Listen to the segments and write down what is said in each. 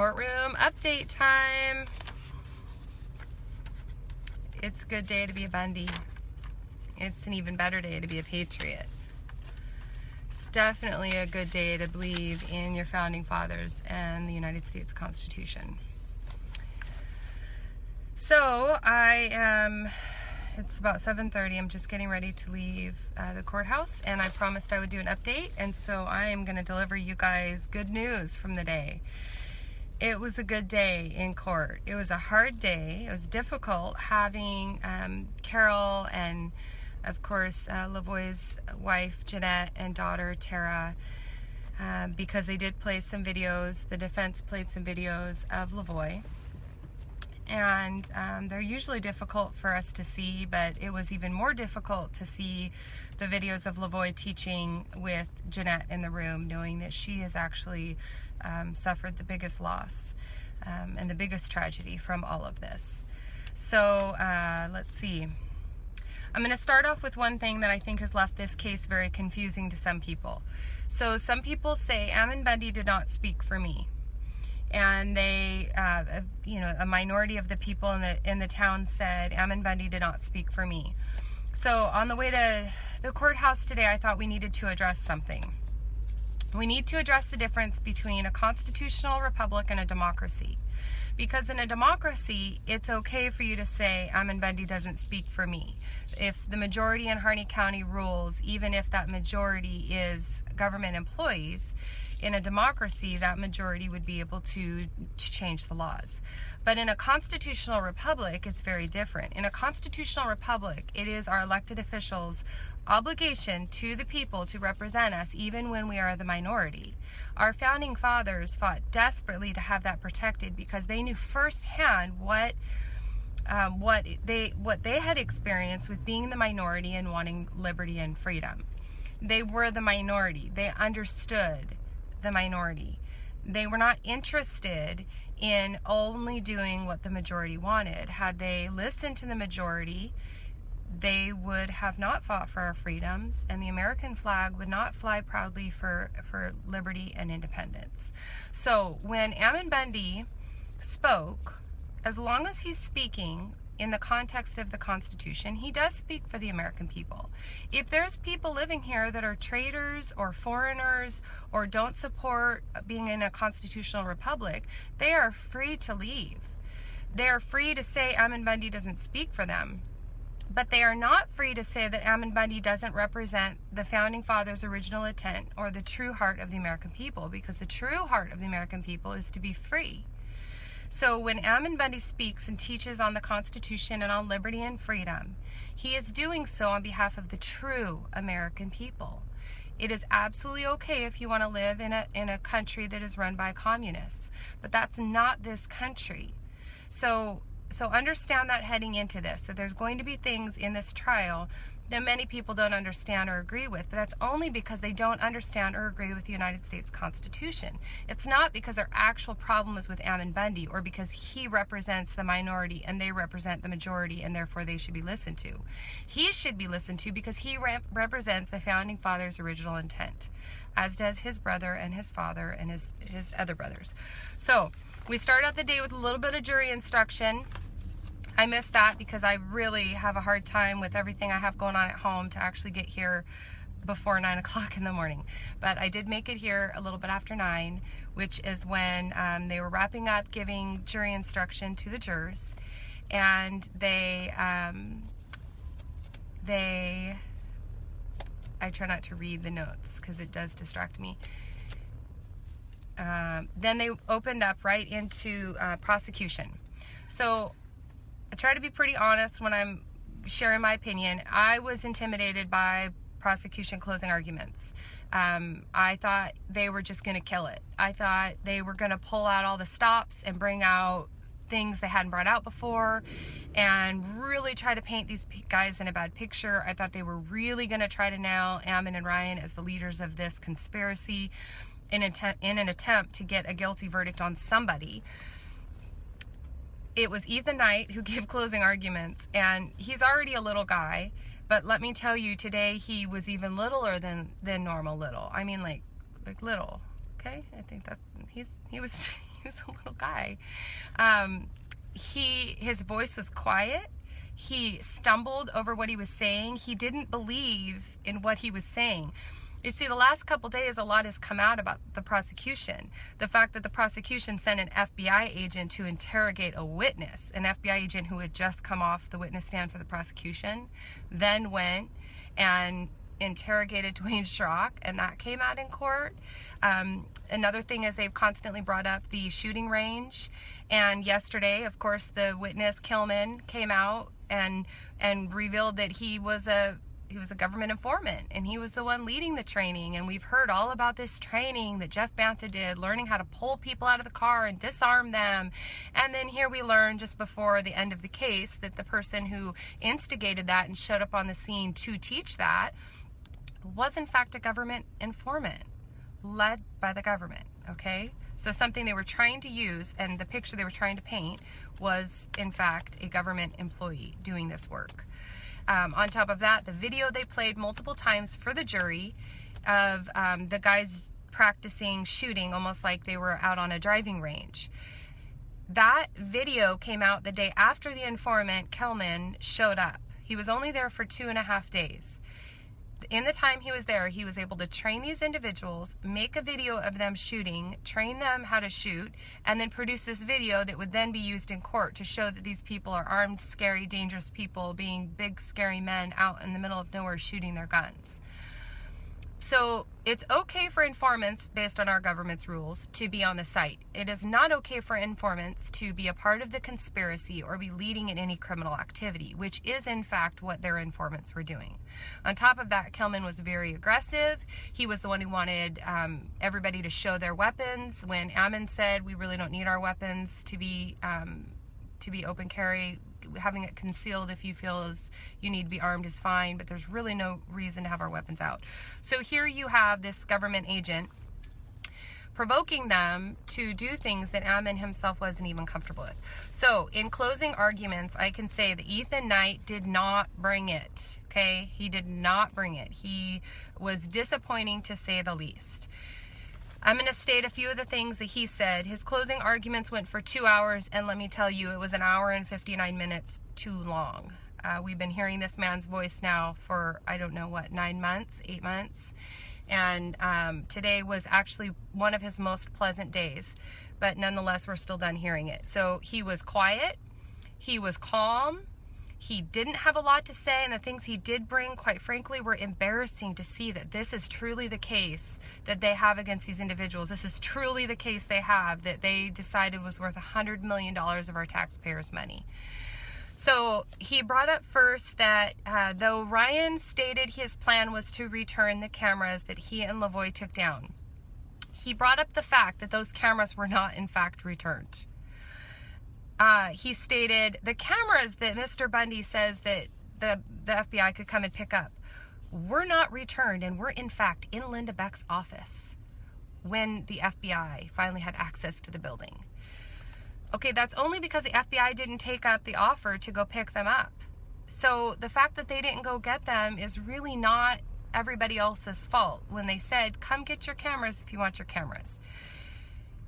Courtroom update time. It's a good day to be a Bundy. It's an even better day to be a patriot. It's definitely a good day to believe in your founding fathers and the United States Constitution. So it's about 7:30. I'm just getting ready to leave the courthouse, and I promised I would do an update, and so I am going to deliver you guys good news from the day. It was a good day in court. It was a hard day. It was difficult having Carol and, of course, Lavoie's wife, Jeanette, and daughter, Tara, because they did play some videos. The defense played some videos of Lavoie. And they're usually difficult for us to see, but it was even more difficult to see the videos of Lavoie teaching with Jeanette in the room, knowing that she has actually suffered the biggest loss and the biggest tragedy from all of this. So let's see. I'm going to start off with one thing that I think has left this case very confusing to some people. So some people say Ammon Bundy did not speak for me. And they, a minority of the people in the town said Ammon Bundy did not speak for me. So on the way to the courthouse today, I thought we needed to address something. We need to address the difference between a constitutional republic and a democracy. Because in a democracy, it's okay for you to say Ammon Bundy doesn't speak for me. If the majority in Harney County rules, even if that majority is government employees, in a democracy, that majority would be able to change the laws. But in a constitutional republic, it's very different. In a constitutional republic, it is our elected officials' obligation to the people to represent us, even when we are the minority. Our founding fathers fought desperately to have that protected because they knew firsthand what they had experienced with being the minority and wanting liberty and freedom. They were the minority. They understood the minority. They were not interested in only doing what the majority wanted. Had they listened to the majority, they would have not fought for our freedoms, and the American flag would not fly proudly for liberty and independence. So when Ammon Bundy spoke, as long as he's speaking in the context of the Constitution, he does speak for the American people. If there's people living here that are traitors or foreigners or don't support being in a constitutional republic, they are free to leave. They are free to say Ammon Bundy doesn't speak for them. But they are not free to say that Ammon Bundy doesn't represent the founding fathers' original intent or the true heart of the American people, because the true heart of the American people is to be free. So when Ammon Bundy speaks and teaches on the Constitution and on liberty and freedom, he is doing so on behalf of the true American people. It is absolutely okay if you want to live in a country that is run by communists, but that's not this country. So understand that heading into this, that there's going to be things in this trial that many people don't understand or agree with, but that's only because they don't understand or agree with the United States Constitution. It's not because their actual problem is with Ammon Bundy or because he represents the minority and they represent the majority and therefore they should be listened to. He should be listened to because he represents the founding fathers' original intent, as does his brother and his father and his other brothers. So we start out the day with a little bit of jury instruction. I missed that because I really have a hard time with everything I have going on at home to actually get here before 9 o'clock in the morning. But I did make it here a little bit after 9, which is when they were wrapping up giving jury instruction to the jurors. And I try not to read the notes because it does distract me. Then they opened up right into prosecution. So I try to be pretty honest when I'm sharing my opinion. I was intimidated by prosecution closing arguments. I thought they were just going to kill it. I thought they were going to pull out all the stops and bring out things they hadn't brought out before and really try to paint these guys in a bad picture. I thought they were really going to try to nail Ammon and Ryan as the leaders of this conspiracy in an attempt to get a guilty verdict on somebody. It was Ethan Knight who gave closing arguments, and he's already a little guy, but let me tell you, today he was even littler than normal little. I mean, like little, okay? I think that he was He was a little guy. His voice was quiet. He stumbled over what he was saying. He didn't believe in what he was saying. You see, the last couple days, a lot has come out about the prosecution. The fact that the prosecution sent an FBI agent to interrogate a witness, an FBI agent who had just come off the witness stand for the prosecution, then went and interrogated Dwayne Schrock, and that came out in court. Another thing is they've constantly brought up the shooting range, and yesterday, of course, the witness Kilman came out and revealed that he was a government informant, and he was the one leading the training. And we've heard all about this training that Jeff Banta did, learning how to pull people out of the car and disarm them. And then here we learn just before the end of the case that the person who instigated that and showed up on the scene to teach that was in fact a government informant led by the government. Okay, so something they were trying to use, and the picture they were trying to paint was in fact a government employee doing this work. On top of that, the video they played multiple times for the jury of the guys practicing shooting, almost like they were out on a driving range. That video came out the day after the informant, Kelman, showed up. He was only there for 2.5 days. In the time he was there, he was able to train these individuals, make a video of them shooting, train them how to shoot, and then produce this video that would then be used in court to show that these people are armed, scary, dangerous people being big, scary men out in the middle of nowhere shooting their guns. So it's okay for informants, based on our government's rules, to be on the site. It is not okay for informants to be a part of the conspiracy or be leading in any criminal activity, which is in fact what their informants were doing. On top of that, Kelman was very aggressive. He was the one who wanted everybody to show their weapons. When Ammon said, we really don't need our weapons to be open carry, having it concealed if you feel as you need to be armed is fine, but there's really no reason to have our weapons out. So here you have this government agent provoking them to do things that Ammon himself wasn't even comfortable with. So in closing arguments, I can say that Ethan Knight did not bring it, okay? He did not bring it. He was disappointing, to say the least. I'm going to state a few of the things that he said. His closing arguments went for 2 hours, and let me tell you, it was 1 hour and 59 minutes too long. We've been hearing this man's voice now for, I don't know what, 9 months, 8 months. And today was actually one of his most pleasant days. But nonetheless, we're still done hearing it. So he was quiet. He was calm. He didn't have a lot to say, and the things he did bring, quite frankly, were embarrassing to see that this is truly the case that they have against these individuals. This is truly the case they have that they decided was worth $100 million of our taxpayers' money. So he brought up first that though Ryan stated his plan was to return the cameras that he and Lavoie took down, he brought up the fact that those cameras were not in fact returned. He stated the cameras that Mr. Bundy says that the FBI could come and pick up were not returned and were in fact in Linda Beck's office when the FBI finally had access to the building. Okay, that's only because the FBI didn't take up the offer to go pick them up. So the fact that they didn't go get them is really not everybody else's fault when they said, come get your cameras if you want your cameras.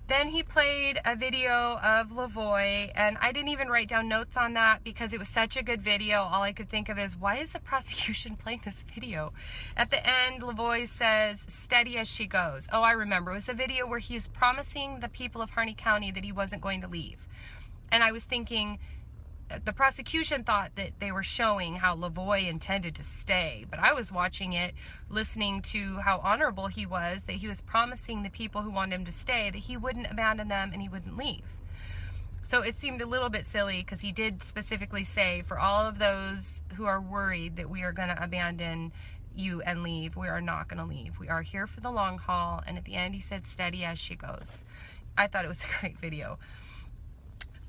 Then he played a video of Lavoie, and I didn't even write down notes on that because it was such a good video. All I could think of is, why is the prosecution playing this video? At the end, Lavoie says, steady as she goes. Oh, I remember. It was a video where he's promising the people of Harney County that he wasn't going to leave. And I was thinking, the prosecution thought that they were showing how Lavoie intended to stay, but I was watching it, listening to how honorable he was, that he was promising the people who wanted him to stay that he wouldn't abandon them and he wouldn't leave. So it seemed a little bit silly because he did specifically say, for all of those who are worried that we are going to abandon you and leave, we are not going to leave. We are here for the long haul. And at the end he said, steady as she goes. I thought it was a great video.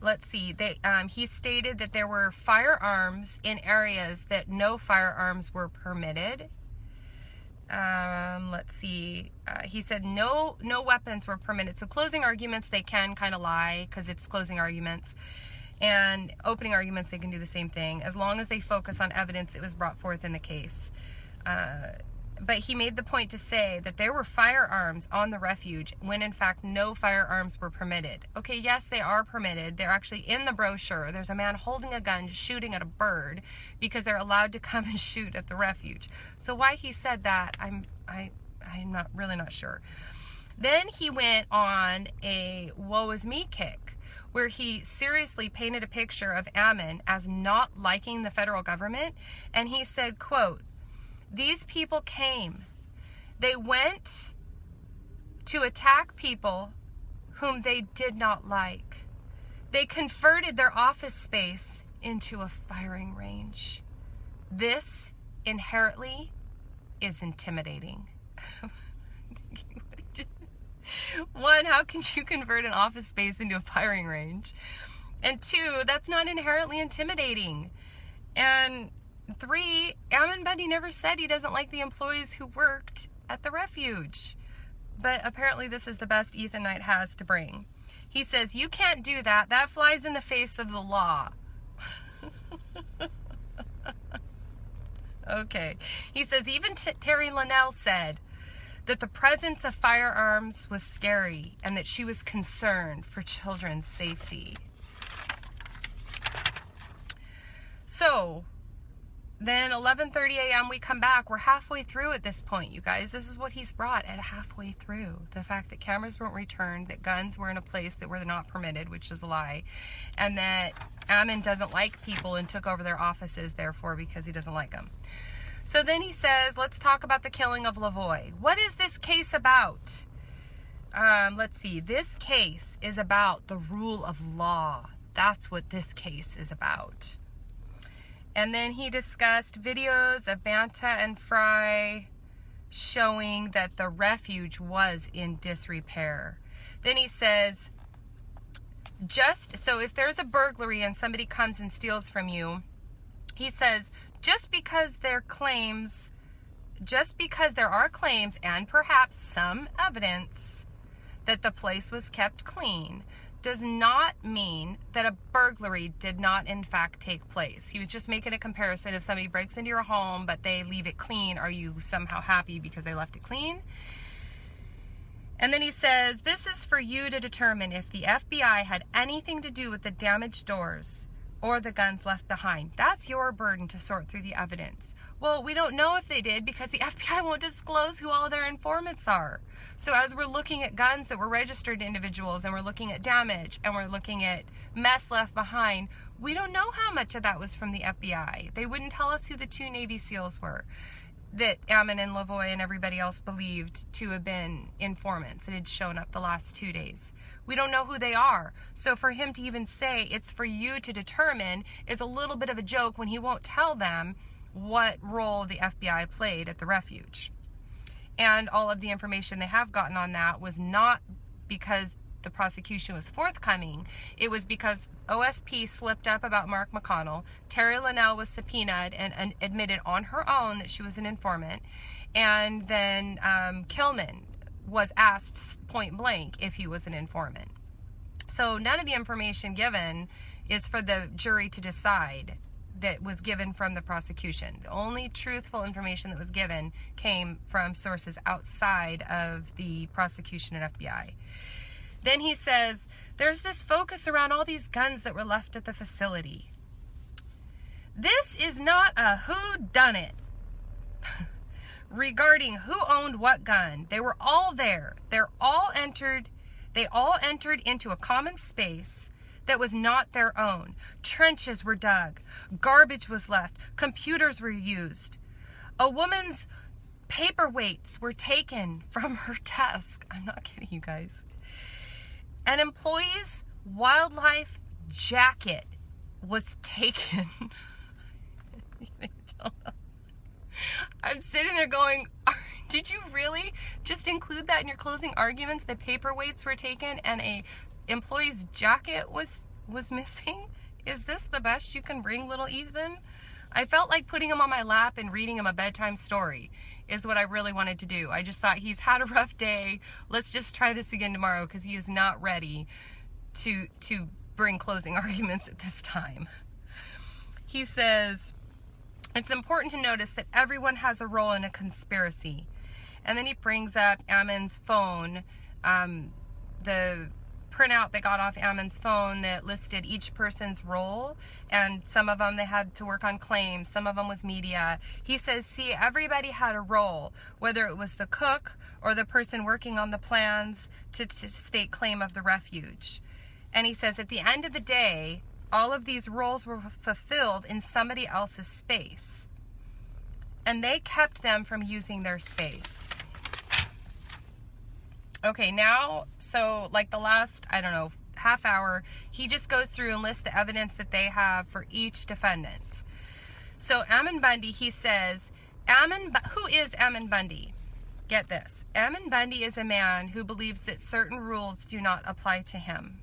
Let's see, he stated that there were firearms in areas that no firearms were permitted. Let's see, he said no weapons were permitted. So closing arguments, they can kind of lie because it's closing arguments. And opening arguments, they can do the same thing as long as they focus on evidence that was brought forth in the case. But he made the point to say that there were firearms on the refuge when in fact no firearms were permitted. Okay, yes, they are permitted. They're actually in the brochure. There's a man holding a gun shooting at a bird because they're allowed to come and shoot at the refuge. So why he said that, I'm not sure. Then he went on a woe is me kick, where he seriously painted a picture of Ammon as not liking the federal government. And he said, quote, "These people came. They went to attack people whom they did not like. They converted their office space into a firing range. This inherently is intimidating." One, how can you convert an office space into a firing range? And two, that's not inherently intimidating. And three, Ammon Bundy never said he doesn't like the employees who worked at the refuge. But apparently this is the best Ethan Knight has to bring. He says, "You can't do that. That flies in the face of the law." Okay. He says, even Terry Linnell said that the presence of firearms was scary and that she was concerned for children's safety. So then 11:30 a.m. we come back. We're halfway through at this point, you guys. This is what he's brought at halfway through. The fact that cameras weren't returned, that guns were in a place that were not permitted, which is a lie, and that Ammon doesn't like people and took over their offices, therefore, because he doesn't like them. So then he says, let's talk about the killing of Lavoie. What is this case about? Let's see. This case is about the rule of law. That's what this case is about. And then he discussed videos of Banta and Fry showing that the refuge was in disrepair. Then he says, so if there's a burglary and somebody comes and steals from you, he says, just because there are claims and perhaps some evidence that the place was kept clean, does not mean that a burglary did not in fact take place. He was just making a comparison. If somebody breaks into your home but they leave it clean, are you somehow happy because they left it clean? And then he says, this is for you to determine if the FBI had anything to do with the damaged doors or the guns left behind. That's your burden to sort through the evidence. Well, we don't know if they did because the FBI won't disclose who all their informants are. So as we're looking at guns that were registered to individuals, and we're looking at damage, and we're looking at mess left behind, we don't know how much of that was from the FBI. They wouldn't tell us who the 2 Navy SEALs were that Ammon and Lavoie and everybody else believed to have been informants that had shown up the last 2 days. We don't know who they are. So for him to even say it's for you to determine is a little bit of a joke when he won't tell them what role the FBI played at the refuge. And all of the information they have gotten on that was not because the prosecution was forthcoming. It was because OSP slipped up about Mark McConnell. Terry Linnell was subpoenaed and admitted on her own that she was an informant. And then Kilman was asked point blank if he was an informant. So none of the information given is for the jury to decide that was given from the prosecution. The only truthful information that was given came from sources outside of the prosecution and FBI. Then he says, there's this focus around all these guns that were left at the facility. This is not a whodunit regarding who owned what gun. They were all there. They all entered into a common space that was not their own. Trenches were dug. Garbage was left. Computers were used. A woman's paperweights were taken from her desk. I'm not kidding you guys. An employee's wildlife jacket was taken. I'm sitting there going, did you really just include that in your closing arguments? The paperweights were taken and a employee's jacket was missing? Is this the best you can bring, little Ethan? I felt like putting him on my lap and reading him a bedtime story is what I really wanted to do. I just thought, he's had a rough day. Let's just try this again tomorrow, because he is not ready to bring closing arguments at this time. He says, It's important to notice that everyone has a role in a conspiracy. And then he brings up Ammon's phone, the printout they got off Ammon's phone that listed each person's role, and some of them they had to work on claims, some of them was media. He says, see, everybody had a role, whether it was the cook or the person working on the plans to state claim of the refuge. And he says, at the end of the day, all of these roles were fulfilled in somebody else's space, and they kept them from using their space. Okay, now, so like the last, I don't know, half hour, he just goes through and lists the evidence that they have for each defendant. So Ammon Bundy, he says, who is Ammon Bundy? Get this. Ammon Bundy is a man who believes that certain rules do not apply to him.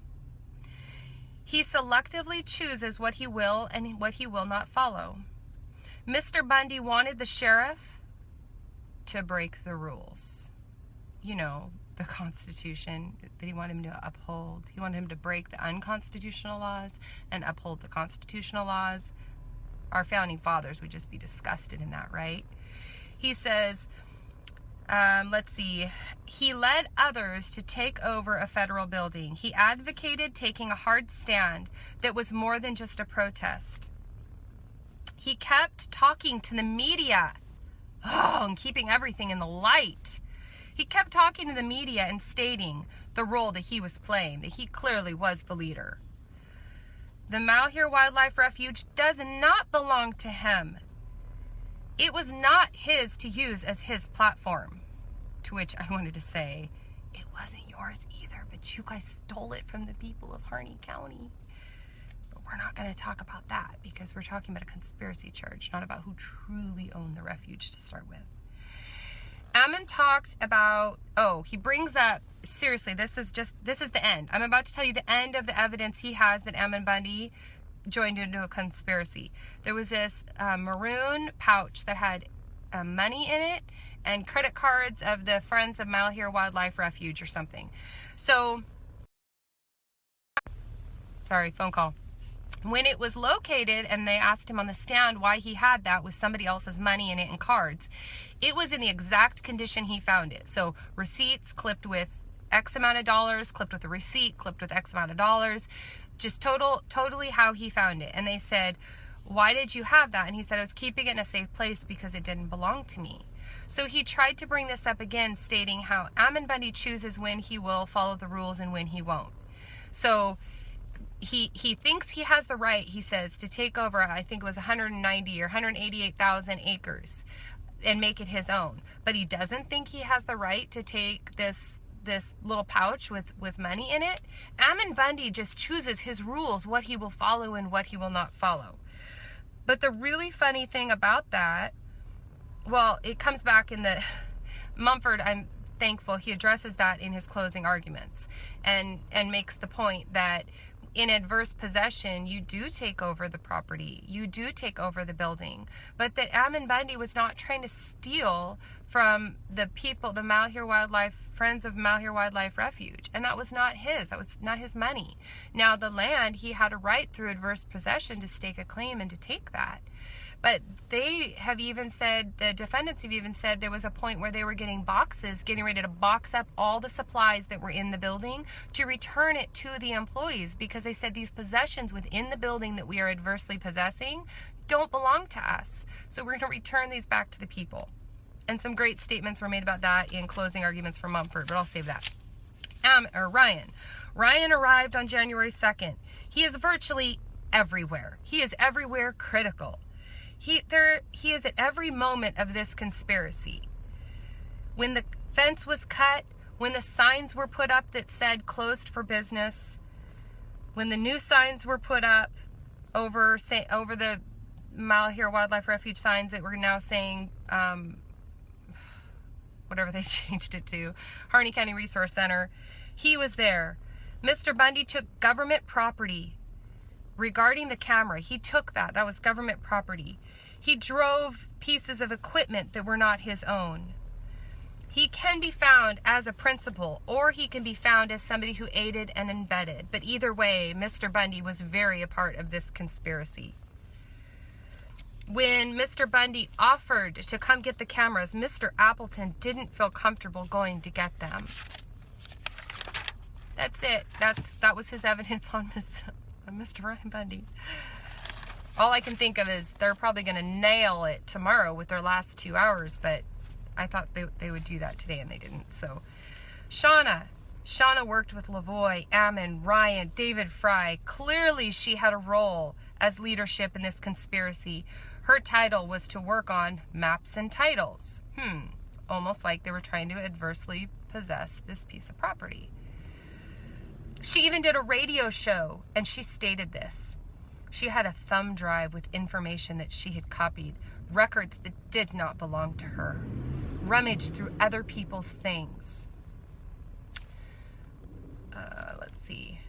He selectively chooses what he will and what he will not follow. Mr. Bundy wanted the sheriff to break the rules. You know, the Constitution that he wanted him to uphold. He wanted him to break the unconstitutional laws and uphold the constitutional laws. Our founding fathers would just be disgusted in that, right? He says, let's see, he led others to take over a federal building. He advocated taking a hard stand that was more than just a protest. He kept talking to the media, and keeping everything in the light. He kept talking to the media and stating the role that he was playing, that he clearly was the leader. The Malheur Wildlife Refuge does not belong to him. It was not his to use as his platform. To which I wanted to say, it wasn't yours either, but you guys stole it from the people of Harney County. But we're not going to talk about that because we're talking about a conspiracy charge, not about who truly owned the refuge to start with. Ammon talked about, he brings up, seriously, this is the end. I'm about to tell you the end of the evidence he has that Ammon Bundy joined into a conspiracy. There was this maroon pouch that had money in it and credit cards of the Friends of Malheur Wildlife Refuge or something. So, sorry, phone call. When it was located and they asked him on the stand why he had that with somebody else's money in it and cards, it was in the exact condition he found it. So receipts clipped with X amount of dollars, clipped with a receipt, clipped with X amount of dollars, just totally how he found it. And they said, why did you have that? And he said, I was keeping it in a safe place because it didn't belong to me. So he tried to bring this up again, stating how Ammon Bundy chooses when he will follow the rules and when he won't. So he thinks he has the right, he says, to take over, I think it was 190 or 188,000 acres and make it his own. But he doesn't think he has the right to take this little pouch with money in it. Ammon Bundy just chooses his rules, what he will follow and what he will not follow. But the really funny thing about that, well, it comes back in the Mumford, I'm thankful he addresses that in his closing arguments and makes the point that in adverse possession, you do take over the property, you do take over the building, but that Ammon Bundy was not trying to steal from the people, the Malheur Wildlife, Friends of Malheur Wildlife Refuge, and that was not his money. Now the land, he had a right through adverse possession to stake a claim and to take that. But they have even said, the defendants have even said there was a point where they were getting boxes, getting ready to box up all the supplies that were in the building to return it to the employees, because they said these possessions within the building that we are adversely possessing don't belong to us. So we're going to return these back to the people. And some great statements were made about that in closing arguments from Mumford, but I'll save that. Ryan arrived on January 2nd. He is virtually everywhere. He is everywhere critical. He is at every moment of this conspiracy. When the fence was cut, when the signs were put up that said closed for business, when the new signs were put up over the Malheur Wildlife Refuge signs that were now saying, whatever they changed it to, Harney County Resource Center, he was there. Mr. Bundy took government property. Regarding the camera, he took that. That was government property. He drove pieces of equipment that were not his own. He can be found as a principal, or he can be found as somebody who aided and abetted. But either way, Mr. Bundy was very a part of this conspiracy. When Mr. Bundy offered to come get the cameras, Mr. Appleton didn't feel comfortable going to get them. That's it. That was his evidence on Mr. Ryan Bundy. All I can think of is they're probably going to nail it tomorrow with their last 2 hours, but I thought they would do that today and they didn't. So Shauna worked with Lavoy, Ammon, Ryan, David Fry. Clearly she had a role as leadership in this conspiracy. Her title was to work on maps and titles. Almost like they were trying to adversely possess this piece of property. She even did a radio show, and she stated this. She had a thumb drive with information that she had copied, records that did not belong to her, rummaged through other people's things. Let's see.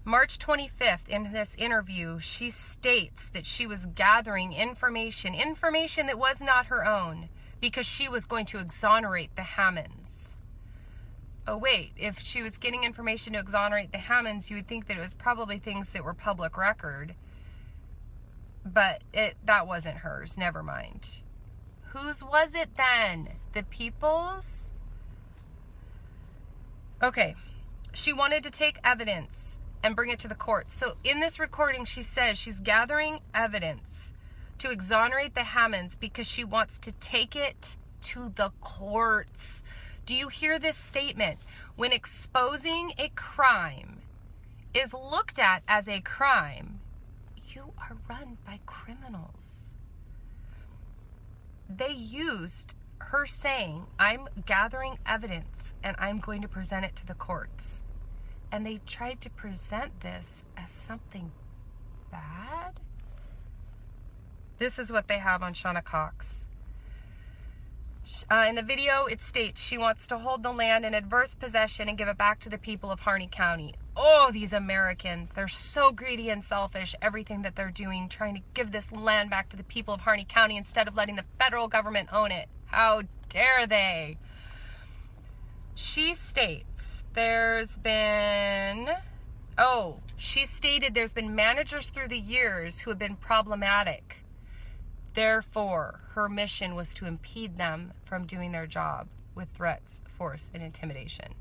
March 25th, in this interview, she states that she was gathering information that was not her own, because she was going to exonerate the Hammonds. Oh wait, if she was getting information to exonerate the Hammonds, you would think that it was probably things that were public record. But that wasn't hers, never mind. Whose was it then? The people's? Okay, she wanted to take evidence and bring it to the court. So in this recording, she says she's gathering evidence to exonerate the Hammonds because she wants to take it to the courts. Do you hear this statement? When exposing a crime is looked at as a crime, you are run by criminals. They used her saying, I'm gathering evidence and I'm going to present it to the courts. And they tried to present this as something bad. This is what they have on Shauna Cox. In the video, it states she wants to hold the land in adverse possession and give it back to the people of Harney County. Oh, these Americans, they're so greedy and selfish, everything that they're doing, trying to give this land back to the people of Harney County instead of letting the federal government own it. How dare they? She states there's been managers through the years who have been problematic. Therefore, her mission was to impede them from doing their job with threats, force, and intimidation.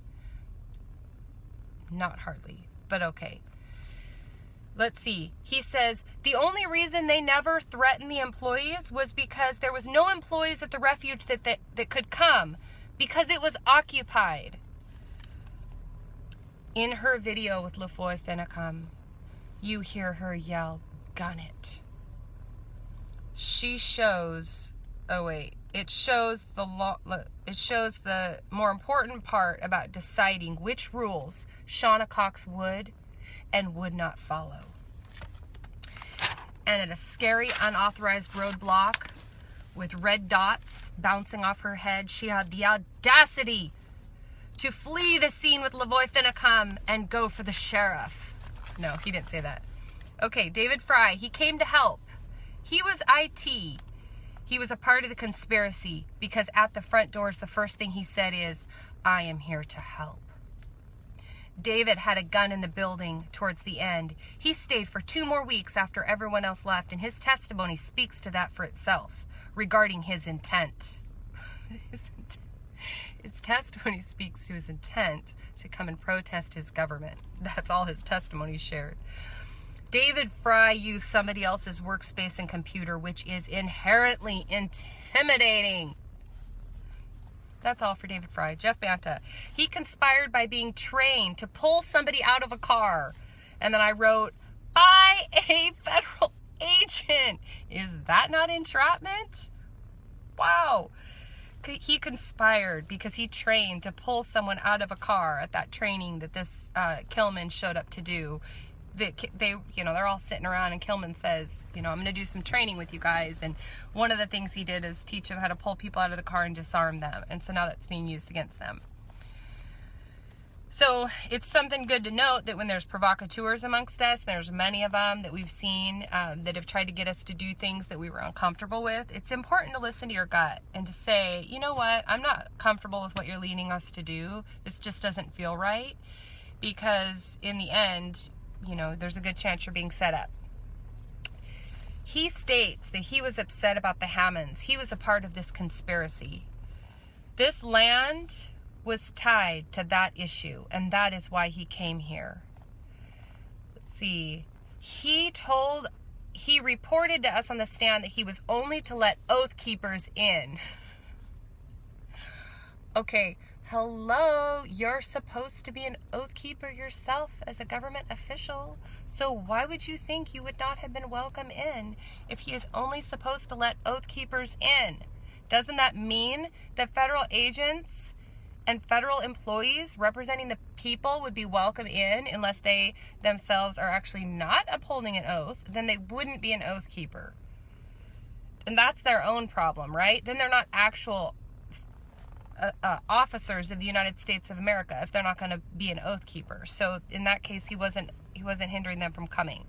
Not hardly, but okay. Let's see. He says, the only reason they never threatened the employees was because there was no employees at the refuge that could come because it was occupied. In her video with Lavoy Finicum, you hear her yell, gun it. She shows, it shows the more important part about deciding which rules Shauna Cox would and would not follow. And at a scary unauthorized roadblock with red dots bouncing off her head, she had the audacity to flee the scene with Lavoy Finicum and go for the sheriff. No, he didn't say that. Okay, David Fry, he came to help. He was IT. He was a part of the conspiracy because at the front doors, the first thing he said is, I am here to help. David had a gun in the building towards the end. He stayed for 2 more weeks after everyone else left, and his testimony speaks to that for itself regarding his intent. His testimony speaks to his intent to come and protest his government. That's all his testimony shared. David Fry used somebody else's workspace and computer, which is inherently intimidating. That's all for David Fry. Jeff Banta. He conspired by being trained to pull somebody out of a car. And then I wrote, by a federal agent. Is that not entrapment? Wow. He conspired because he trained to pull someone out of a car at that training that this Kilman showed up to do. They're all sitting around and Kilman says, I'm going to do some training with you guys. And one of the things he did is teach them how to pull people out of the car and disarm them. And so now that's being used against them. So it's something good to note that when there's provocateurs amongst us, there's many of them that we've seen that have tried to get us to do things that we were uncomfortable with. It's important to listen to your gut and to say, you know what, I'm not comfortable with what you're leading us to do. This just doesn't feel right. Because in the end, there's a good chance you're being set up. He states that he was upset about the Hammonds. He was a part of this conspiracy. This land was tied to that issue, and that is why he came here. Let's see. He reported to us on the stand that he was only to let Oath Keepers in. Okay, hello, you're supposed to be an Oath Keeper yourself as a government official, so why would you think you would not have been welcome in if he is only supposed to let Oath Keepers in? Doesn't that mean that federal agents and federal employees representing the people would be welcome in unless they themselves are actually not upholding an oath? Then they wouldn't be an Oath Keeper. And that's their own problem, right? Then they're not actual officers of the United States of America if they're not going to be an Oath Keeper. So in that case, he wasn't hindering them from coming.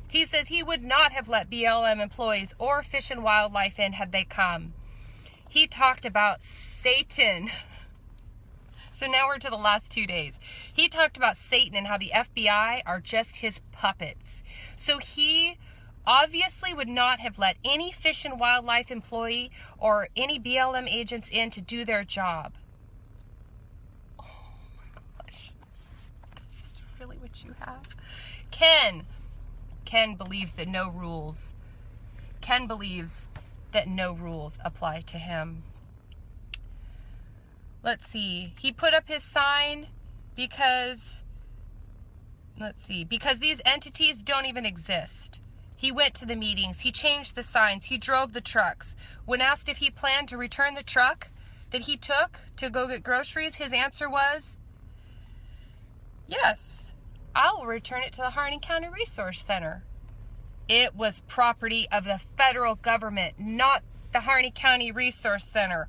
He says he would not have let BLM employees or Fish and Wildlife in had they come. He talked about Satan. So now we're to the last 2 days. He talked about Satan and how the FBI are just his puppets. So he obviously would not have let any Fish and Wildlife employee or any BLM agents in to do their job. Oh my gosh. This is really what you have. Ken believes that no rules. Ken believes that no rules apply to him. Let's see. He put up his sign because these entities don't even exist. He went to the meetings. He changed the signs. He drove the trucks. When asked if he planned to return the truck that he took to go get groceries, his answer was, yes, I will return it to the Harney County Resource Center. It was property of the federal government, not the Harney County Resource Center.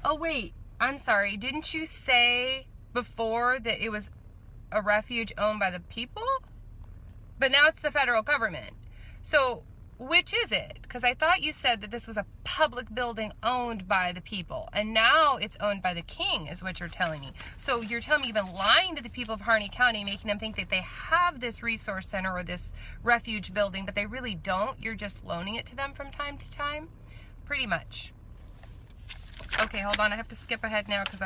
Oh, wait. I'm sorry. Didn't you say before that it was a refuge owned by the people? But now it's the federal government. So which is it? Because I thought you said that this was a public building owned by the people, and now it's owned by the king, is what you're telling me. So you're telling me you've been lying to the people of Harney County, making them think that they have this resource center or this refuge building, but they really don't. You're just loaning it to them from time to time? Pretty much. Okay, hold on. I have to skip ahead now because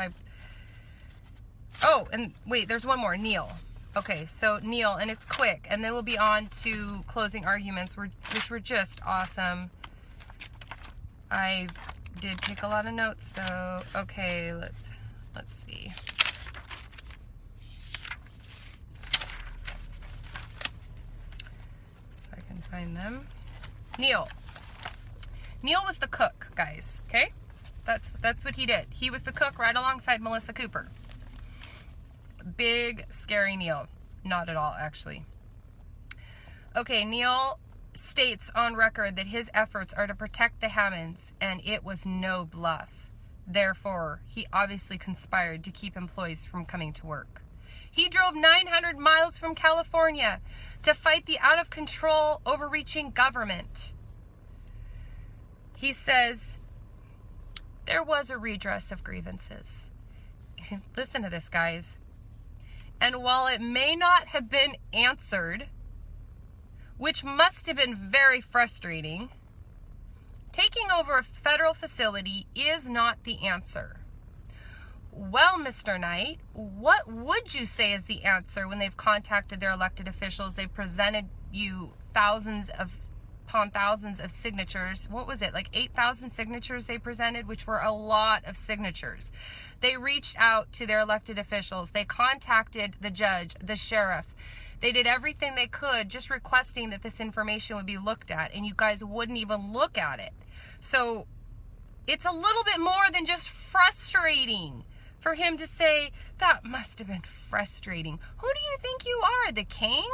oh, and wait, there's one more. Neil. Okay, so Neil, and it's quick, and then we'll be on to closing arguments, which were just awesome. I did take a lot of notes, though. Okay, let's see. If I can find them. Neil was the cook, guys. Okay, that's what he did. He was the cook right alongside Melissa Cooper. Big, scary Neil. Not at all, actually. Okay, Neil states on record that his efforts are to protect the Hammonds, and it was no bluff. Therefore, he obviously conspired to keep employees from coming to work. He drove 900 miles from California to fight the out-of-control, overreaching government. He says, there was a redress of grievances. Listen to this, guys. And while it may not have been answered, which must have been very frustrating, taking over a federal facility is not the answer. Well, Mr. Knight, what would you say is the answer when they've contacted their elected officials? They've presented you thousands upon thousands of signatures. What was it, like 8,000 signatures they presented, which were a lot of signatures. They reached out to their elected officials. They contacted the judge, the sheriff. They did everything they could, just requesting that this information would be looked at, and you guys wouldn't even look at it. So it's a little bit more than just frustrating for him to say, that must have been frustrating. Who do you think you are, the king?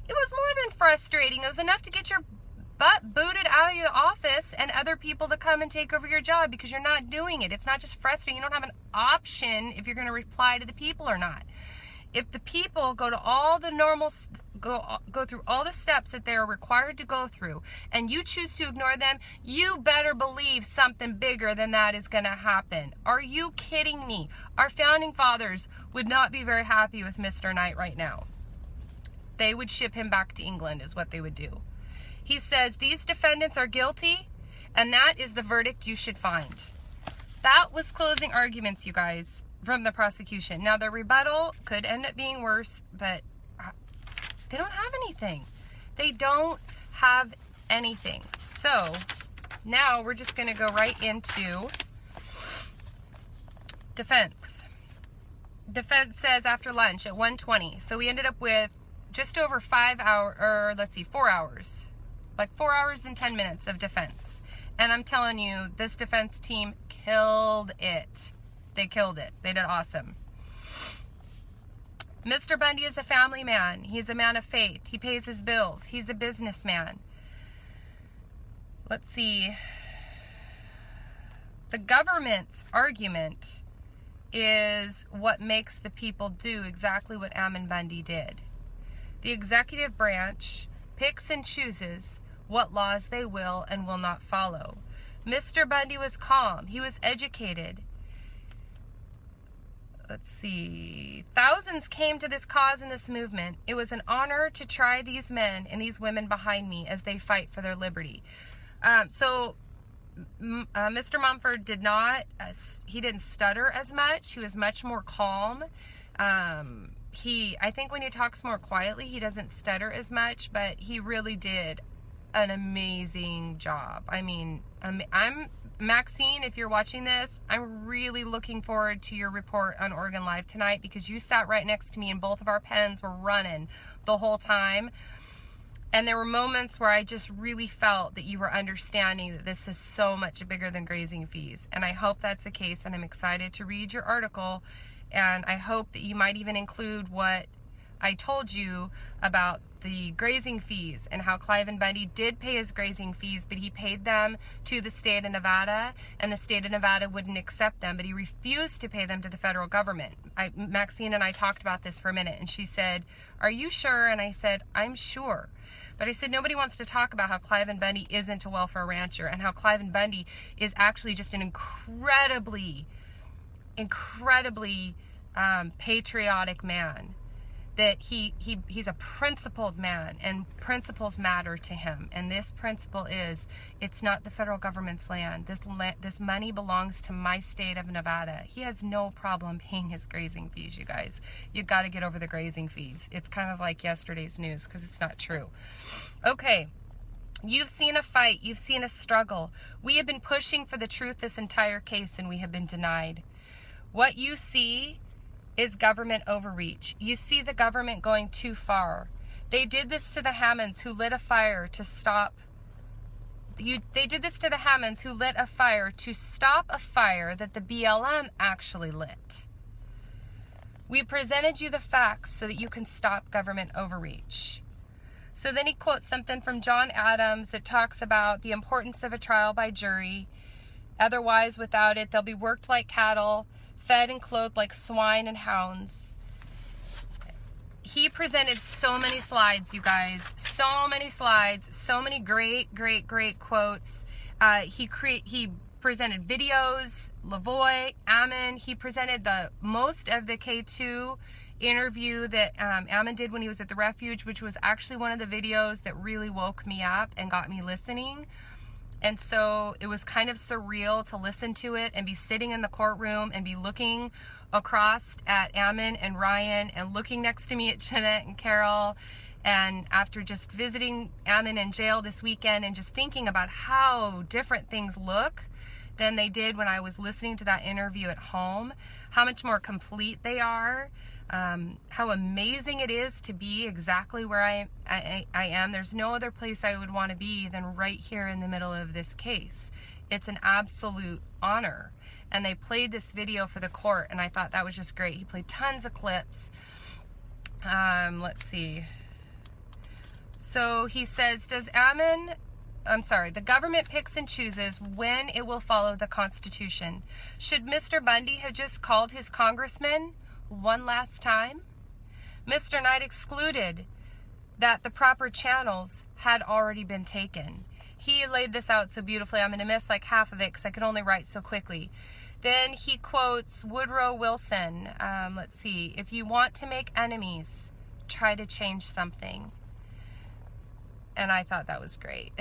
It was more than frustrating. It was enough to get your butt booted out of the office and other people to come and take over your job because you're not doing it. It's not just frustrating. You don't have an option if you're going to reply to the people or not. If the people go to all the go through all the steps that they are required to go through, and you choose to ignore them, you better believe something bigger than that is going to happen. Are you kidding me? Our founding fathers would not be very happy with Mr. Knight right now. They would ship him back to England is what they would do. He says, these defendants are guilty, and that is the verdict you should find. That was closing arguments, you guys, from the prosecution. Now, the rebuttal could end up being worse, but they don't have anything. They don't have anything. So now we're just going to go right into defense. Defense says after lunch at 1:20. So we ended up with just over 4 hours. Like 4 hours and 10 minutes of defense. And I'm telling you, this defense team killed it. They killed it. They did awesome. Mr. Bundy is a family man. He's a man of faith. He pays his bills. He's a businessman. Let's see. The government's argument is what makes the people do exactly what Ammon Bundy did. The executive branch picks and chooses what laws they will and will not follow. Mr. Bundy was calm. He was educated. Let's see. Thousands came to this cause and this movement. It was an honor to try these men and these women behind me as they fight for their liberty. So Mr. Mumford did not, he didn't stutter as much. He was much more calm. I think when he talks more quietly, he doesn't stutter as much, but he really did an amazing job. I mean, I'm Maxine, if you're watching this, I'm really looking forward to your report on Oregon Live tonight, because you sat right next to me and both of our pens were running the whole time. And there were moments where I just really felt that you were understanding that this is so much bigger than grazing fees. And I hope that's the case, and I'm excited to read your article. And I hope that you might even include what I told you about the grazing fees and how Cliven Bundy did pay his grazing fees, but he paid them to the state of Nevada, and the state of Nevada wouldn't accept them, but he refused to pay them to the federal government. Maxine and I talked about this for a minute, and she said, "Are you sure?" And I said, "I'm sure." But I said, nobody wants to talk about how Cliven Bundy isn't a welfare rancher, and how Cliven Bundy is actually just an incredibly patriotic man. That he's a principled man, and principles matter to him. And this principle is, it's not the federal government's land. This money belongs to my state of Nevada. He has no problem paying his grazing fees, you guys. You got to get over the grazing fees. It's kind of like yesterday's news, because it's not true. Okay. You've seen a fight. You've seen a struggle. We have been pushing for the truth this entire case, and we have been denied. What you see is government overreach. You see the government going too far. They did this to the Hammonds, who lit a fire to stop. They did this to the Hammonds, who lit a fire to stop a fire that the BLM actually lit. We presented you the facts so that you can stop government overreach. So then he quotes something from John Adams that talks about the importance of a trial by jury. Otherwise, without it, they'll be worked like cattle, fed and clothed like swine and hounds. He presented so many slides, you guys. So many slides. So many great quotes. He presented videos, Lavoie, Ammon. He presented the most of the K2 interview that Ammon did when he was at the refuge, which was actually one of the videos that really woke me up and got me listening. And so it was kind of surreal to listen to it and be sitting in the courtroom and be looking across at Ammon and Ryan and looking next to me at Jeanette and Carol. And after just visiting Ammon in jail this weekend and just thinking about how different things look than they did when I was listening to that interview at home, how much more complete they are, how amazing it is to be exactly where I am. There's no other place I would want to be than right here in the middle of this case. It's an absolute honor. And they played this video for the court, and I thought that was just great. He played tons of clips. Let's see. So he says, the government picks and chooses when it will follow the Constitution. Should Mr. Bundy have just called his congressman one last time? Mr. Knight excluded that the proper channels had already been taken. He laid this out so beautifully. I'm going to miss like half of it because I could only write so quickly. Then he quotes Woodrow Wilson. Let's see. If you want to make enemies, try to change something. And I thought that was great.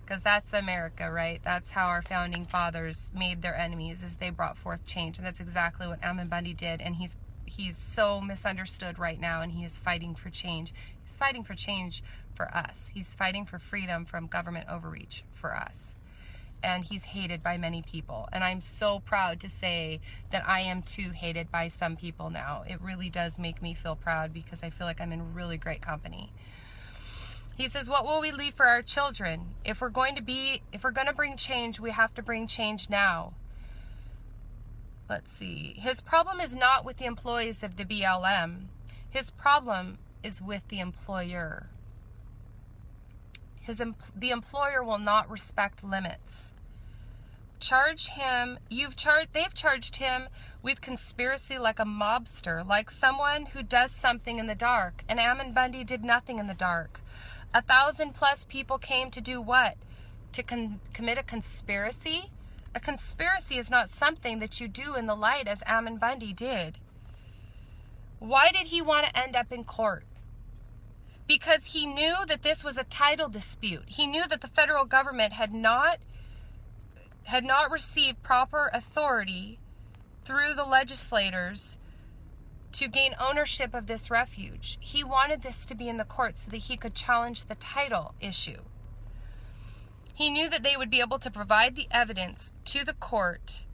Because that's America, right? That's how our founding fathers made their enemies, is they brought forth change. And that's exactly what Ammon Bundy did. And he's so misunderstood right now, and he is fighting for change. He's fighting for change for us. He's fighting for freedom from government overreach for us. And he's hated by many people. And I'm so proud to say that I am too hated by some people now. It really does make me feel proud, because I feel like I'm in really great company. He says, what will we leave for our children? If we're going to bring change, we have to bring change now. Let's see. His problem is not with the employees of the BLM. His problem is with the employer. The employer will not respect limits. They've charged him with conspiracy like a mobster, like someone who does something in the dark. And Ammon Bundy did nothing in the dark. 1,000+ people came to do what? To commit a conspiracy? A conspiracy is not something that you do in the light, as Ammon Bundy did. Why did he want to end up in court? Because he knew that this was a title dispute. He knew that the federal government had not received proper authority through the legislators to gain ownership of this refuge. He wanted this to be in the court so that he could challenge the title issue. He knew that they would be able to provide the evidence to the court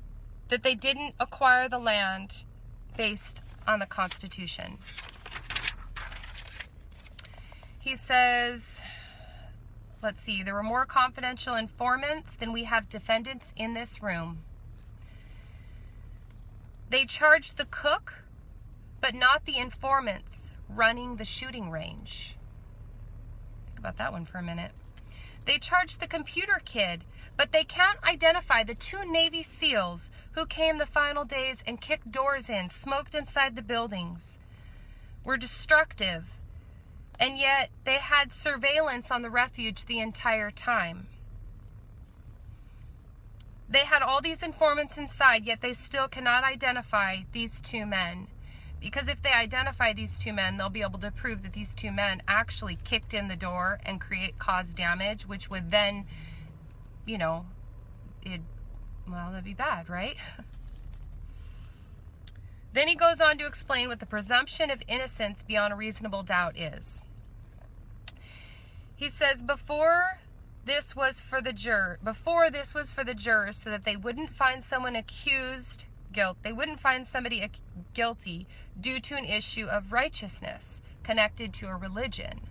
that they didn't acquire the land based on the Constitution. He says, let's see, there were more confidential informants than we have defendants in this room. They charged the cook, but not the informants running the shooting range. Think about that one for a minute. They charged the computer kid, but they can't identify the 2 Navy SEALs who came the final days and kicked doors in, smoked inside the buildings, were destructive, and yet they had surveillance on the refuge the entire time. They had all these informants inside, yet they still cannot identify these 2 men. Because if they identify these 2 men, they'll be able to prove that these 2 men actually kicked in the door and caused damage, which would then, that'd be bad, right? Then he goes on to explain what the presumption of innocence beyond a reasonable doubt is. He says, before this was for the jurors, so that they wouldn't find someone they wouldn't find somebody guilty due to an issue of righteousness connected to a religion.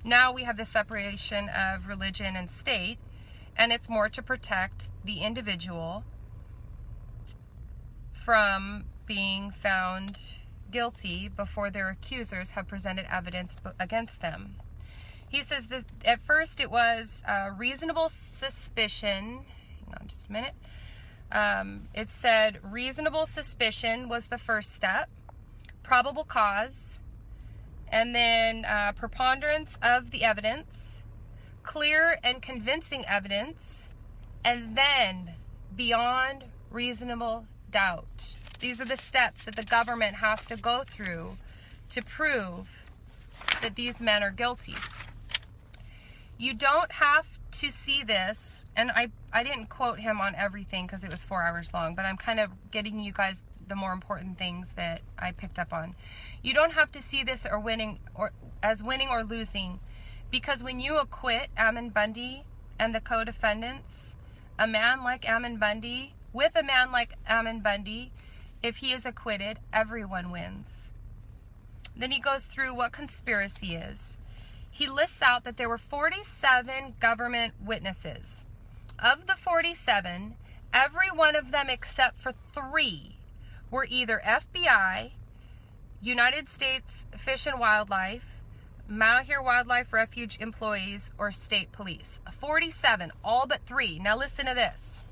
Now we have the separation of religion and state, and it's more to protect the individual from being found guilty before their accusers have presented evidence against them. He says this, at first it was reasonable suspicion. Hang on just a minute. It said reasonable suspicion was the first step, probable cause, and then preponderance of the evidence, clear and convincing evidence, and then beyond reasonable doubt. These are the steps that the government has to go through to prove that these men are guilty. You don't have to see this, and I didn't quote him on everything because it was 4 hours long, but I'm kind of getting you guys the more important things that I picked up on. You don't have to see this as winning or losing, because when you acquit Ammon Bundy and the co-defendants, a man like Ammon Bundy, if he is acquitted, everyone wins. Then he goes through what conspiracy is. He lists out that there were 47 government witnesses. Of the 47, every one of them except for 3 were either FBI, United States Fish and Wildlife, Malheur Wildlife Refuge employees, or state police. 47, all but 3. Now listen to this.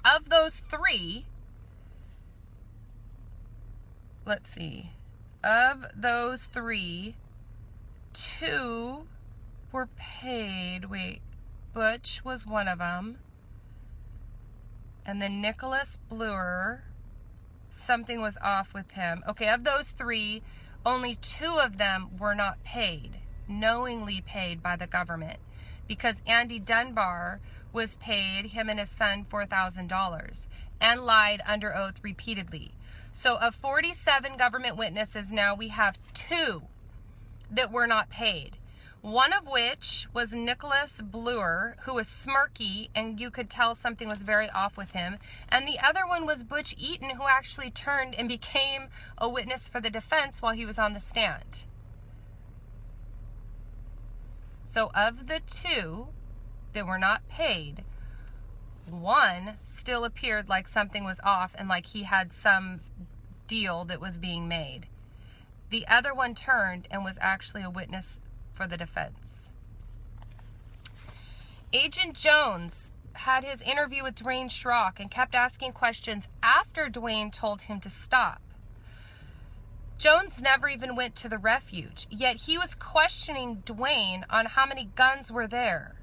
Of those 3, let's see, of those 3, 2 were paid. Wait, Butch was one of them. And then Nicholas Bluer, something was off with him. Okay, of those 3, only 2 of them were not paid. knowingly paid by the government, because Andy Dunbar was paid, him and his son, $4,000 and lied under oath repeatedly. So of 47 government witnesses now, we have 2 that were not paid. One of which was Nicholas Bluer, who was smirky, and you could tell something was very off with him. And the other one was Butch Eaton, who actually turned and became a witness for the defense while he was on the stand. So of the 2 that were not paid, one still appeared like something was off and like he had some deal that was being made. The other one turned and was actually a witness for the defense. Agent Jones had his interview with Dwayne Schrock and kept asking questions after Dwayne told him to stop. Jones never even went to the refuge, yet he was questioning Dwayne on how many guns were there.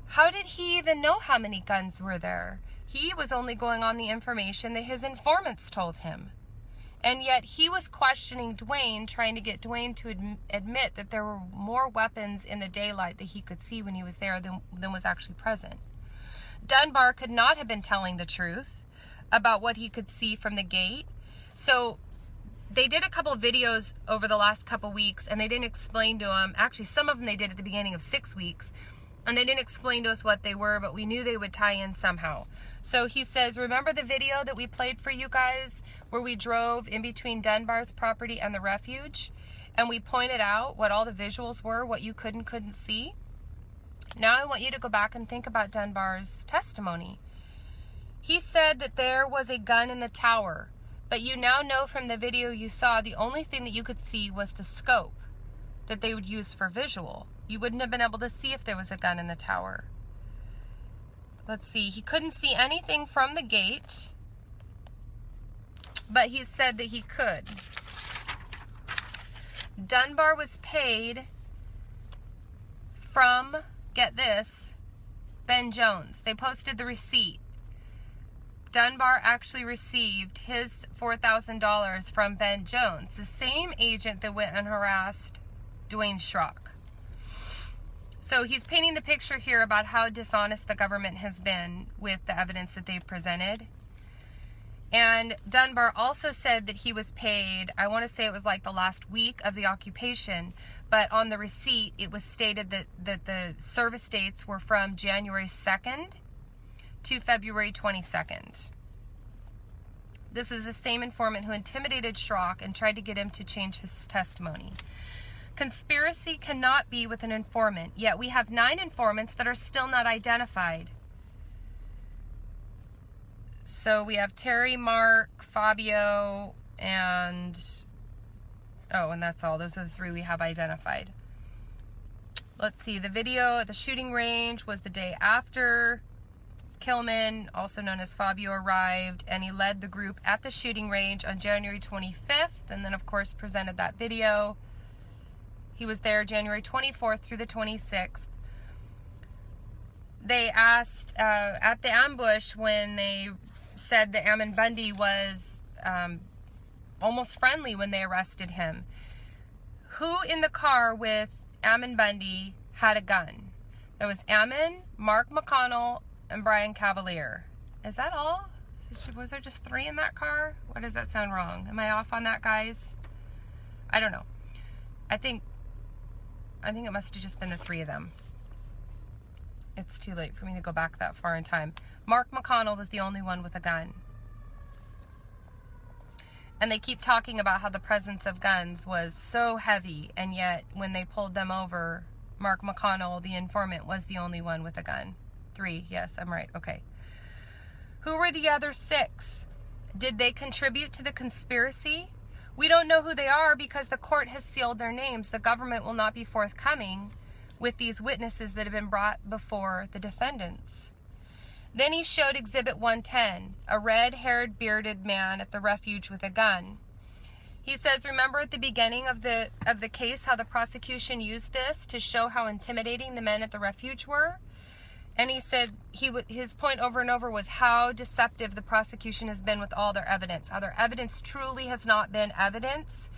How did he even know how many guns were there? He was only going on the information that his informants told him. And yet he was questioning Dwayne, trying to get Dwayne to admit that there were more weapons in the daylight that he could see when he was there than was actually present. Dunbar could not have been telling the truth about what he could see from the gate. So they did a couple of videos over the last couple weeks, and they didn't explain to him. Actually, some of them they did at the beginning of 6 weeks. And they didn't explain to us what they were, but we knew they would tie in somehow. So he says, remember the video that we played for you guys where we drove in between Dunbar's property and the refuge? And we pointed out what all the visuals were, what you couldn't see? Now I want you to go back and think about Dunbar's testimony. He said that there was a gun in the tower, but you now know from the video you saw the only thing that you could see was the scope that they would use for visual. You wouldn't have been able to see if there was a gun in the tower. Let's see, he couldn't see anything from the gate, but he said that he could. Dunbar was paid from, get this, Ben Jones. They posted the receipt. Dunbar actually received his $4,000 from Ben Jones, the same agent that went and harassed Dwayne Schrock. So he's painting the picture here about how dishonest the government has been with the evidence that they've presented. And Dunbar also said that he was paid, I want to say it was like the last week of the occupation, but on the receipt it was stated that the service dates were from January 2nd to February 22nd. This is the same informant who intimidated Schrock and tried to get him to change his testimony. Conspiracy cannot be with an informant, yet we have 9 informants that are still not identified. So we have Terry, Mark, Fabio, and that's all. Those are the 3 we have identified. Let's see, the video at the shooting range was the day after Kilman, also known as Fabio, arrived, and he led the group at the shooting range on January 25th, and then of course presented that video. He was there January 24th through the 26th. They asked at the ambush when they said that Ammon Bundy was almost friendly when they arrested him. Who in the car with Ammon Bundy had a gun? There was Ammon, Mark McConnell, and Brian Cavalier. Is that all? Was there just 3 in that car? What does that sound wrong? Am I off on that, guys? I don't know. I think it must have just been the 3 of them. It's too late for me to go back that far in time. Mark McConnell was the only one with a gun. And they keep talking about how the presence of guns was so heavy, and yet when they pulled them over, Mark McConnell, the informant, was the only one with a gun. 3, yes, I'm right, okay. Who were the other 6? Did they contribute to the conspiracy? We don't know who they are because the court has sealed their names. The government will not be forthcoming with these witnesses that have been brought before the defendants. Then he showed Exhibit 110, a red-haired, bearded man at the refuge with a gun. He says, remember at the beginning of the case how the prosecution used this to show how intimidating the men at the refuge were? And he said his point over and over was how deceptive the prosecution has been with all their evidence. How their evidence truly has not been evidence.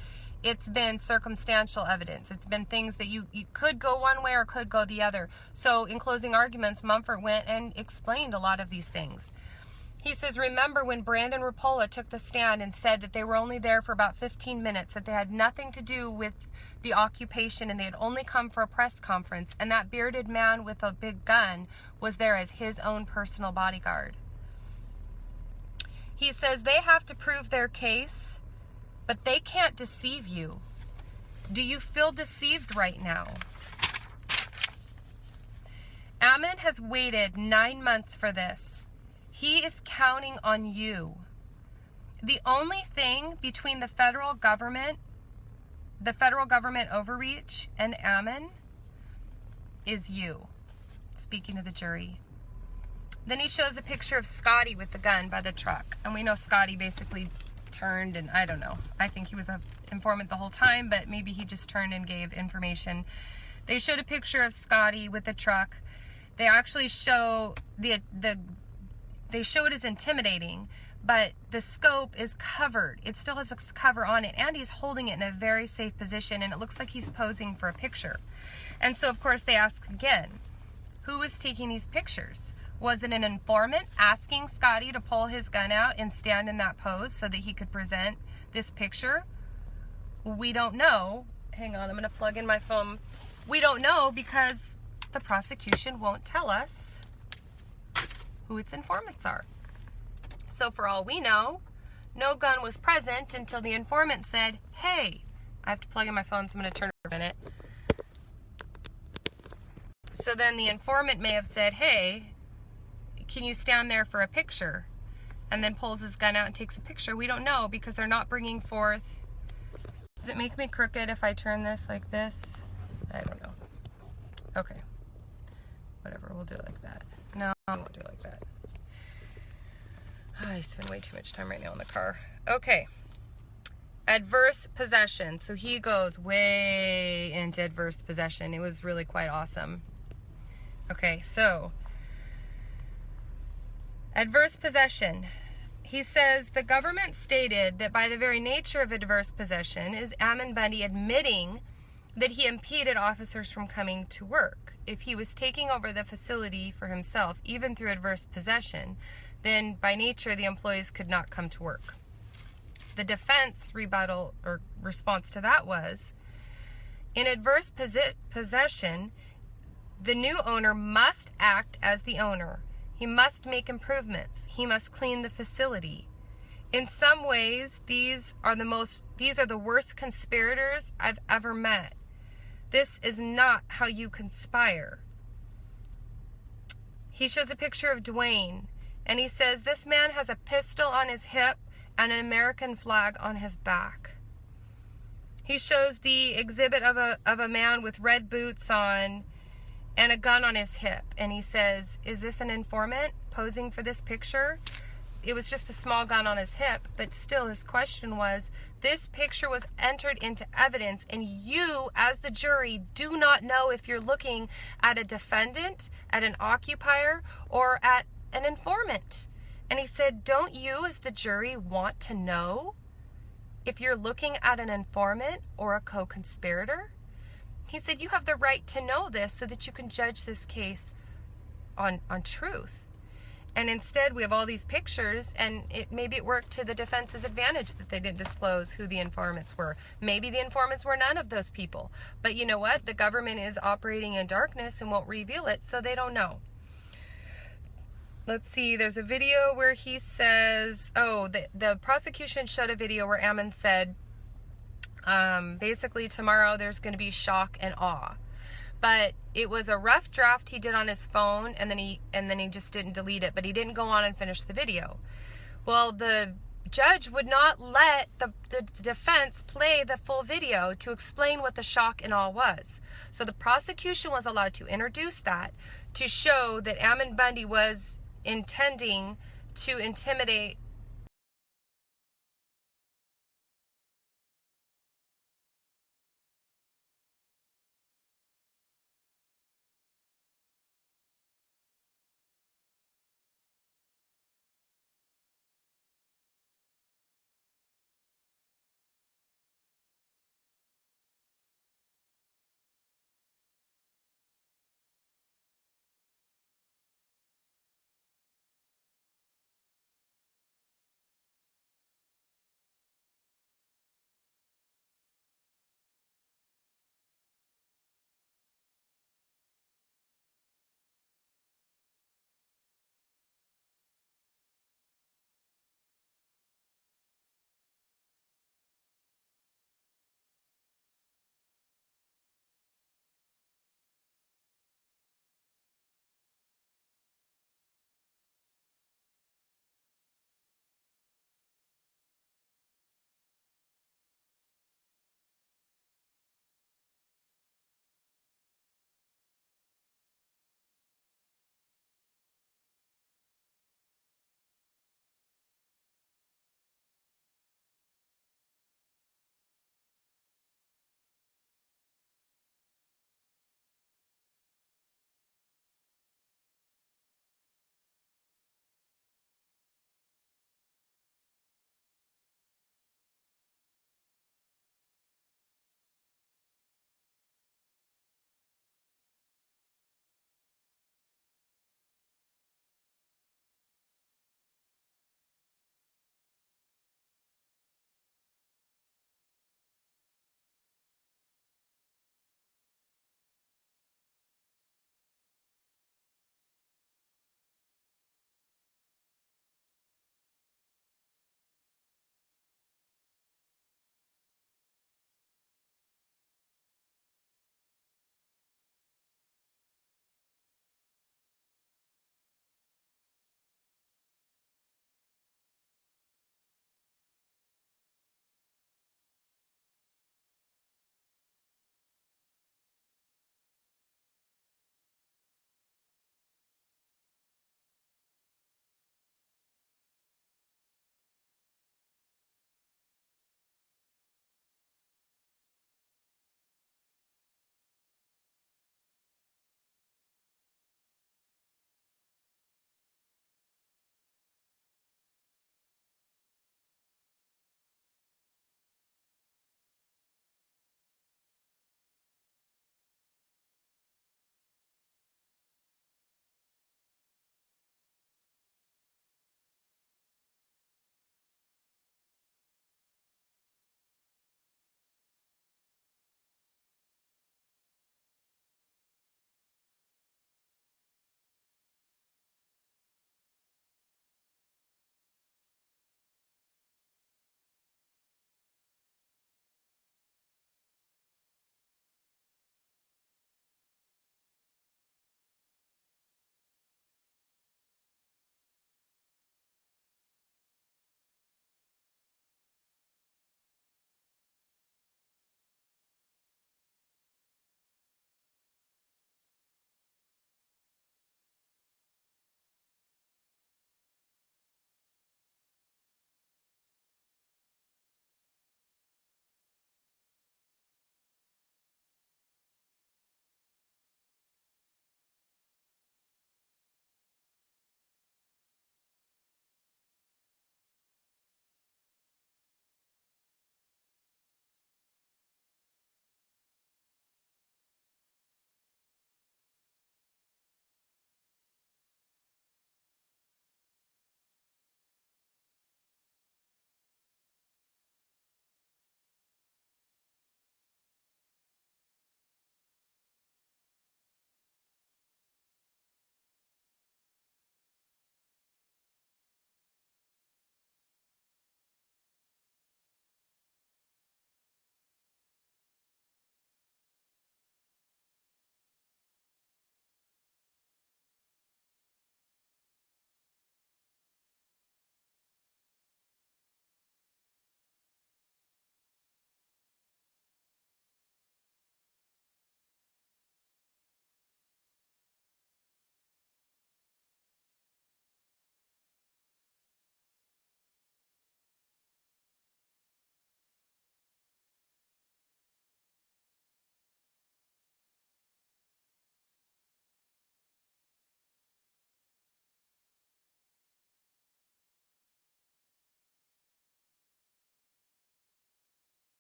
It's been circumstantial evidence. It's been things that you could go one way or could go the other. So in closing arguments, Mumford went and explained a lot of these things. He says, remember when Brandon Rapola took the stand and said that they were only there for about 15 minutes, that they had nothing to do with the occupation and they had only come for a press conference, and that bearded man with a big gun was there as his own personal bodyguard. He says they have to prove their case, but they can't deceive you. Do you feel deceived right now? Ammon has waited 9 months for this. He is counting on you. The only thing between the federal government overreach, and Ammon is you. Speaking to the jury. Then he shows a picture of Scotty with the gun by the truck. And we know Scotty basically turned, and I don't know. I think he was an informant the whole time, but maybe he just turned and gave information. They showed a picture of Scotty with the truck. They actually show they show it as intimidating, but the scope is covered. It still has a cover on it, and he's holding it in a very safe position, and it looks like he's posing for a picture. And so, of course, they ask again, who was taking these pictures? Was it an informant asking Scotty to pull his gun out and stand in that pose so that he could present this picture? We don't know. Hang on, I'm going to plug in my phone. We don't know because the prosecution won't tell us who its informants are. So for all we know, no gun was present until the informant said, hey, I have to plug in my phone, so I'm going to turn it for a minute. So then the informant may have said, hey, can you stand there for a picture? And then pulls his gun out and takes a picture. We don't know because they're not bringing forth. Does it make me crooked if I turn this like this? I don't know. Okay. Whatever, we'll do it like that. No, I won't do it like that. I spend way too much time right now in the car. Okay. Adverse possession. So he goes way into adverse possession. It was really quite awesome. Okay, so adverse possession. He says the government stated that by the very nature of adverse possession is Ammon Bundy admitting that he impeded officers from coming to work. If he was taking over the facility for himself, even through adverse possession, then by nature the employees could not come to work. The defense rebuttal or response to that was, in adverse possession, the new owner must act as the owner. He must make improvements. He must clean the facility. In some ways, these are the worst conspirators I've ever met. This is not how you conspire. He shows a picture of Dwayne, and he says this man has a pistol on his hip and an American flag on his back. He shows the exhibit of a man with red boots on and a gun on his hip, and he says, is this an informant posing for this picture? It was just a small gun on his hip, but still his question was, this picture was entered into evidence, and you, as the jury, do not know if you're looking at a defendant, at an occupier, or at an informant. And he said, don't you, as the jury, want to know if you're looking at an informant or a co-conspirator? He said, you have the right to know this so that you can judge this case on truth. And instead, we have all these pictures, and maybe it worked to the defense's advantage that they didn't disclose who the informants were. Maybe the informants were none of those people. But you know what? The government is operating in darkness and won't reveal it, so they don't know. Let's see. There's a video where he says, the prosecution showed a video where Ammon said, basically tomorrow there's going to be shock and awe. But it was a rough draft he did on his phone, and then he just didn't delete it, but he didn't go on and finish the video. Well, the judge would not let the defense play the full video to explain what the shock and awe was. So the prosecution was allowed to introduce that to show that Ammon Bundy was intending to intimidate